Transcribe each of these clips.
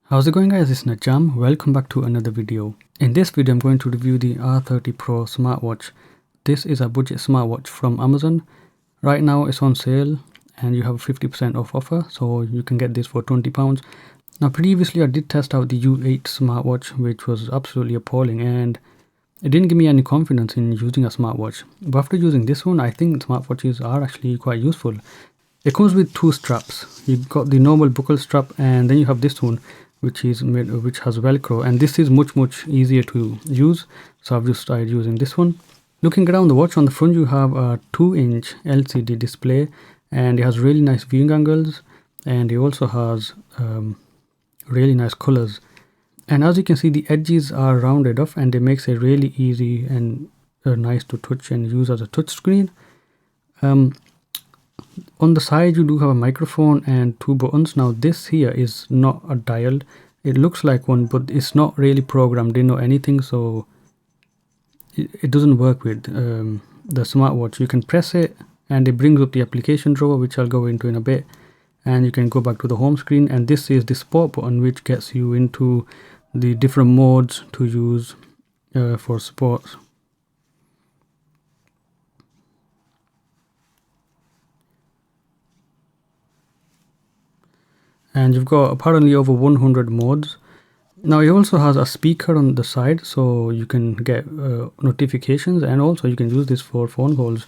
How's it going, guys? It's Najam. Welcome back to another video. In this video I'm going to review the R30 Pro smartwatch. This is a budget smartwatch from Amazon. Right now it's on sale and you have a 50% off offer, so you can get this for £20. Now previously I did test out the U8 smartwatch, which was absolutely appalling and it didn't give me any confidence in using a smartwatch. But after using this one, I think smartwatches are actually quite useful. It comes with two straps. You've got the normal buckle strap and then you have this one which has velcro, and this is much easier to use, so I've just started using this one. Looking around the watch, on the front you have a 2-inch LCD display and it has really nice viewing angles, and it also has really nice colors, and as you can see the edges are rounded off and it makes it really easy and nice to touch and use as a touch screen. On the side you do have a microphone and two buttons. Now this here is not a dial, it looks like one but it's not really programmed in or anything, so it doesn't work with the smartwatch. You can press it and it brings up the application drawer, which I'll go into in a bit, and you can go back to the home screen, and this is the sport button which gets you into the different modes to use for sports. And you've got apparently over 100 modes. Now it also has a speaker on the side, so you can get notifications, and also you can use this for phone calls.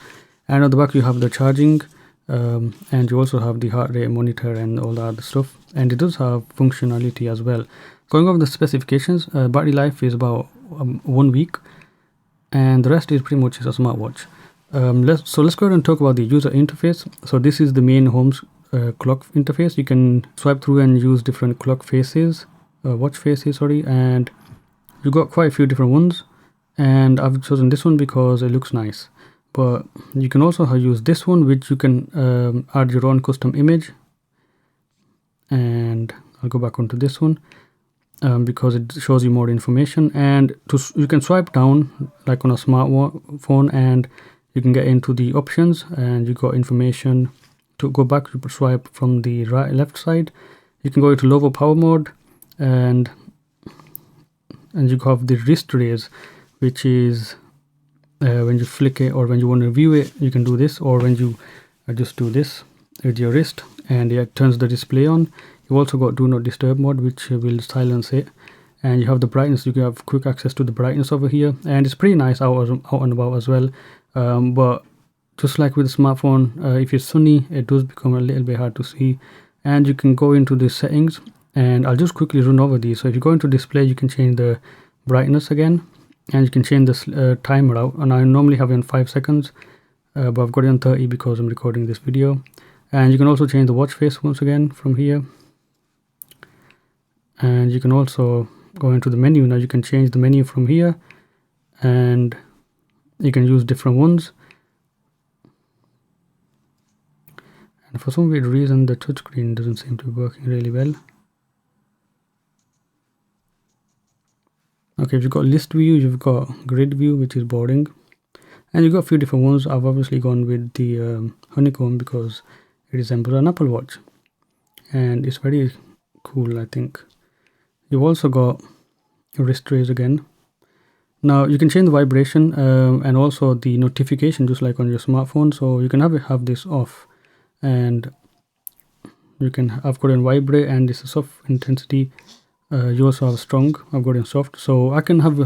And on the back you have the charging, and you also have the heart rate monitor and all that other stuff, and it does have functionality as well. Going over the specifications, battery life is about 1 week, and the rest is pretty much a smartwatch. Let's go ahead and talk about the user interface. So this is the main home clock interface. You can swipe through and use different clock faces, watch faces, sorry, and you got quite a few different ones, and I've chosen this one because it looks nice. But you can also use this one, which you can add your own custom image, and I'll go back onto this one because it shows you more information. And you can swipe down like on a smartphone and you can get into the options, and you got information. To go back, you swipe from the left side. You can go into lower power mode, and you have the wrist raise, which is when you flick it or when you want to view it, you can do this, or when you just do this with your wrist and it turns the display on. You also got do not disturb mode, which will silence it, and you have the brightness. You can have quick access to the brightness over here, and it's pretty nice out and about as well. But just like with the smartphone, if it's sunny, it does become a little bit hard to see. And you can go into the settings, and I'll just quickly run over these. So if you go into display, you can change the brightness again, and you can change the timer out. And I normally have it on 5 seconds, but I've got it on 30 because I'm recording this video. And you can also change the watch face once again from here. And you can also go into the menu. Now you can change the menu from here, and you can use different ones. And for some weird reason the touchscreen doesn't seem to be working really well. Okay, if you've got list view, you've got grid view, which is boring, and you've got a few different ones. I've obviously gone with the honeycomb because it resembles an Apple Watch and it's very cool, I think. You've also got wrist raise again. Now you can change the vibration and also the notification, just like on your smartphone, so you can have this off, and you can have got in vibrate, and it's a soft intensity. You also have strong. I've got in soft, so I can have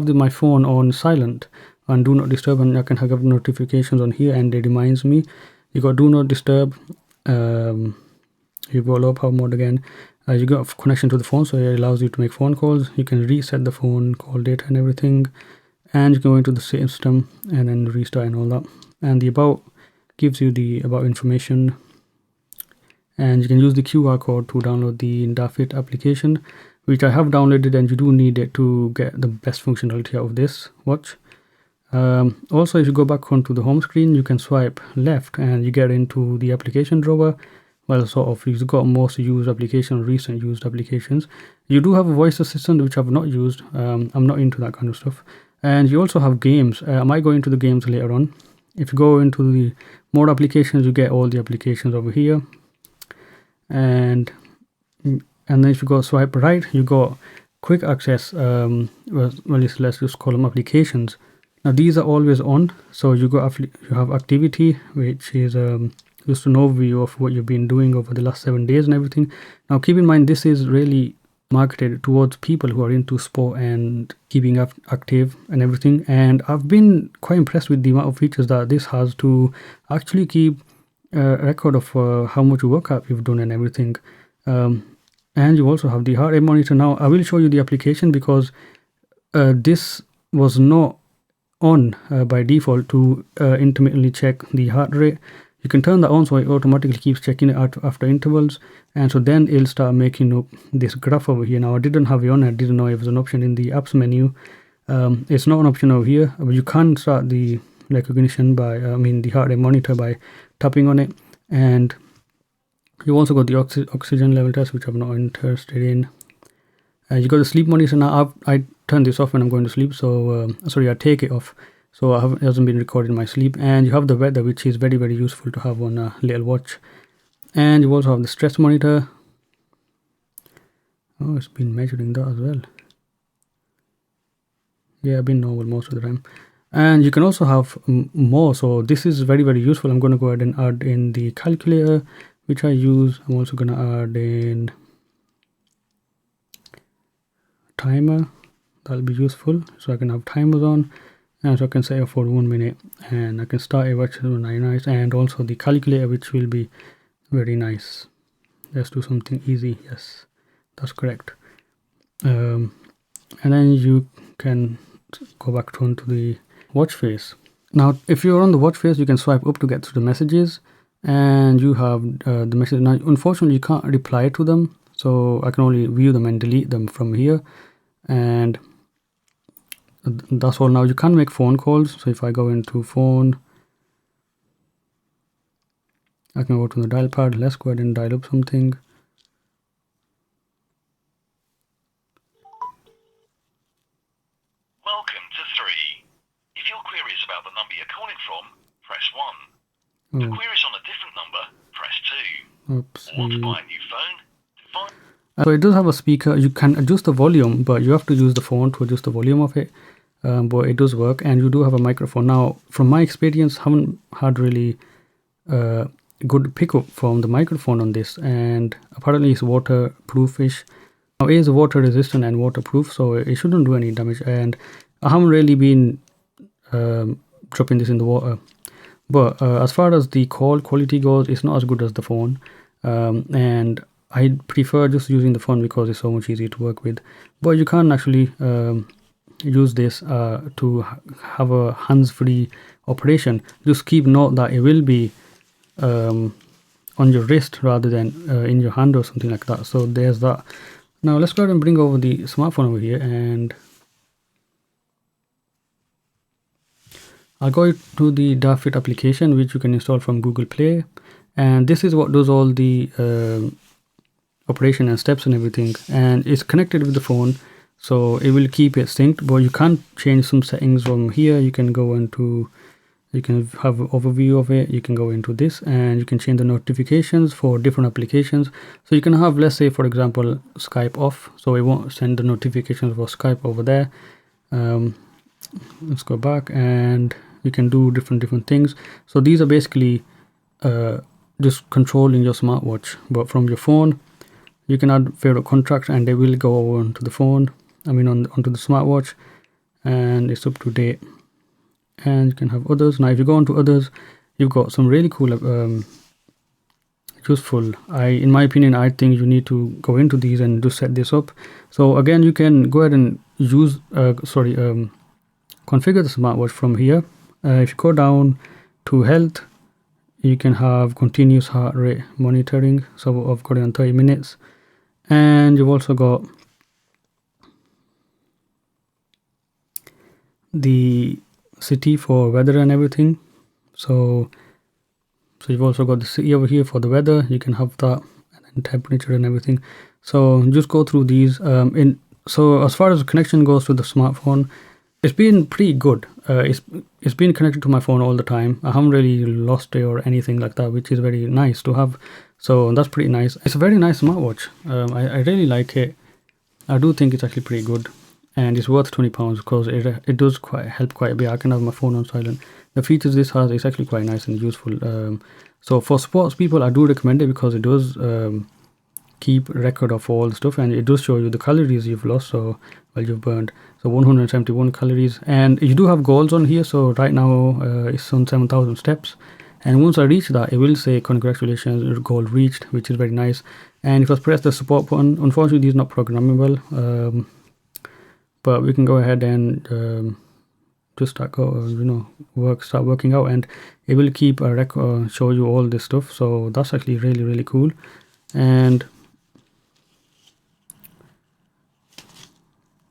my phone on silent and do not disturb, and I can have notifications on here and it reminds me. You got do not disturb. You've got low power mode again. You got connection to the phone, so it allows you to make phone calls. You can reset the phone, call data and everything, and you can go into the system and then restart and all that. And the about gives you the about information, and you can use the QR code to download the Dafit application, which I have downloaded, and you do need it to get the best functionality out of this watch. Also, if you go back onto the home screen, you can swipe left and you get into the application drawer. Well, sort of, you've got most used applications, recent used applications. You do have a voice assistant, which I've not used. I'm not into that kind of stuff. And you also have games. I might go into the games later on. If you go into the more applications, you get all the applications over here. And And then if you go swipe right, you got quick access, well, let's just call them applications. Now these are always on, so you have activity, which is just an overview of what you've been doing over the last 7 days and everything. Now keep in mind, this is really marketed towards people who are into sport and keeping up active and everything, and I've been quite impressed with the amount of features that this has to actually keep a record of how much workout you've done and everything. And you also have the heart rate monitor. Now I will show you the application, because this was not on by default to intermittently check the heart rate. You can turn that on so it automatically keeps checking it out after intervals, and so then it'll start making up this graph over here. Now I didn't have it on, I didn't know it was an option in the apps menu. It's not an option over here, but you can start the recognition by the heart rate monitor by tapping on it. And you also got the oxygen level test, which I'm not interested in. You got the sleep monitor. Now I turn this off when I'm going to sleep, so I take it off, so it hasn't been recording my sleep. And you have the weather, which is very, very useful to have on a little watch. And you also have the stress monitor. Oh, it's been measuring that as well. Yeah, I've been normal most of the time. And you can also have more, so this is very, very useful. I'm going to go ahead and add in the calculator, which I use. I'm also going to add in timer. That'll be useful, so I can have timers on, and so I can set it for 1 minute, and I can start it, which is very nice. And also the calculator, which will be very nice. Let's do something easy. Yes, that's correct. And then you can go back onto the watch face. Now if you're on the watch face, you can swipe up to get to the messages, and you have the message. Now unfortunately you can't reply to them, so I can only view them and delete them from here, and that's all. Now you can make phone calls, so if I go into phone, I can go to the dial pad. Let's go ahead and dial up something. Welcome to 3. If your query is about the number you're calling from, press 1. For queries on a different number, press 2. Oops. Or to buy a new phone, to find... So it does have a speaker. You can adjust the volume, but you have to use the phone to adjust the volume of it. But it does work, and you do have a microphone. Now, from my experience, haven't had really good pickup from the microphone on this, and apparently it's waterproofish. Now it is water resistant and waterproof, so it shouldn't do any damage. And I haven't really been dropping this in the water. But as far as the call quality goes, it's not as good as the phone, and I prefer just using the phone because it's so much easier to work with. But you can actually use this to have a hands-free operation. Just keep note that it will be on your wrist rather than in your hand or something like that. So there's that. Now let's go ahead and bring over the smartphone over here, and I'll go to the DarFit application, which you can install from Google Play, and this is what does all the operation and steps and everything, and it's connected with the phone, so it will keep it synced. But you can change some settings from here. You can go into, you can have an overview of it. You can go into this, and you can change the notifications for different applications. So you can have, let's say for example, Skype off, so it won't send the notifications for Skype over there. Let's go back, and you can do different things. So these are basically just controlling your smartwatch, but from your phone. You can add favorite contacts, and they will go over onto the phone, onto the smartwatch, and it's up to date. And you can have others. Now if you go into others, you've got some really cool useful, in my opinion, I think you need to go into these and just set this up. So again, you can go ahead and use configure the smartwatch from here. If you go down to health, you can have continuous heart rate monitoring, so I've got it on 30 minutes. And you've also got the city for weather and everything. So you've also got the city over here for the weather. You can have that, and then temperature and everything. So just go through these. So as far as the connection goes to the smartphone, it's been pretty good. It's been connected to my phone all the time. I haven't really lost it or anything like that, which is very nice to have So that's pretty nice. It's a very nice smartwatch. I really like it. I do think it's actually pretty good, and it's worth £20 because it does help quite a bit. I can have my phone on silent. The features this has is actually quite nice and useful. So for sports people, I do recommend it because it does keep record of all the stuff, and it does show you the calories you've lost, so you've burned. So 171 calories, and you do have goals on here. So right now it's on 7,000 steps, and once I reach that, it will say congratulations, goal reached, which is very nice. And if I press the support button, unfortunately this is not programmable, but we can go ahead and just start working out, and it will keep a record, show you all this stuff. So that's actually really cool. And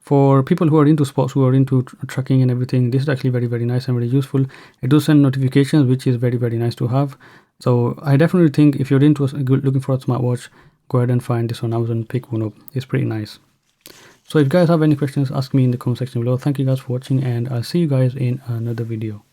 for people who are into sports, who are into tracking and everything, this is actually very nice and very useful. It does send notifications, which is very nice to have. So I definitely think if you're into looking for a smartwatch, go ahead and find this on Amazon, pick one up. It's pretty nice. So if you guys have any questions, ask me in the comment section below. Thank you guys for watching, and I'll see you guys in another video.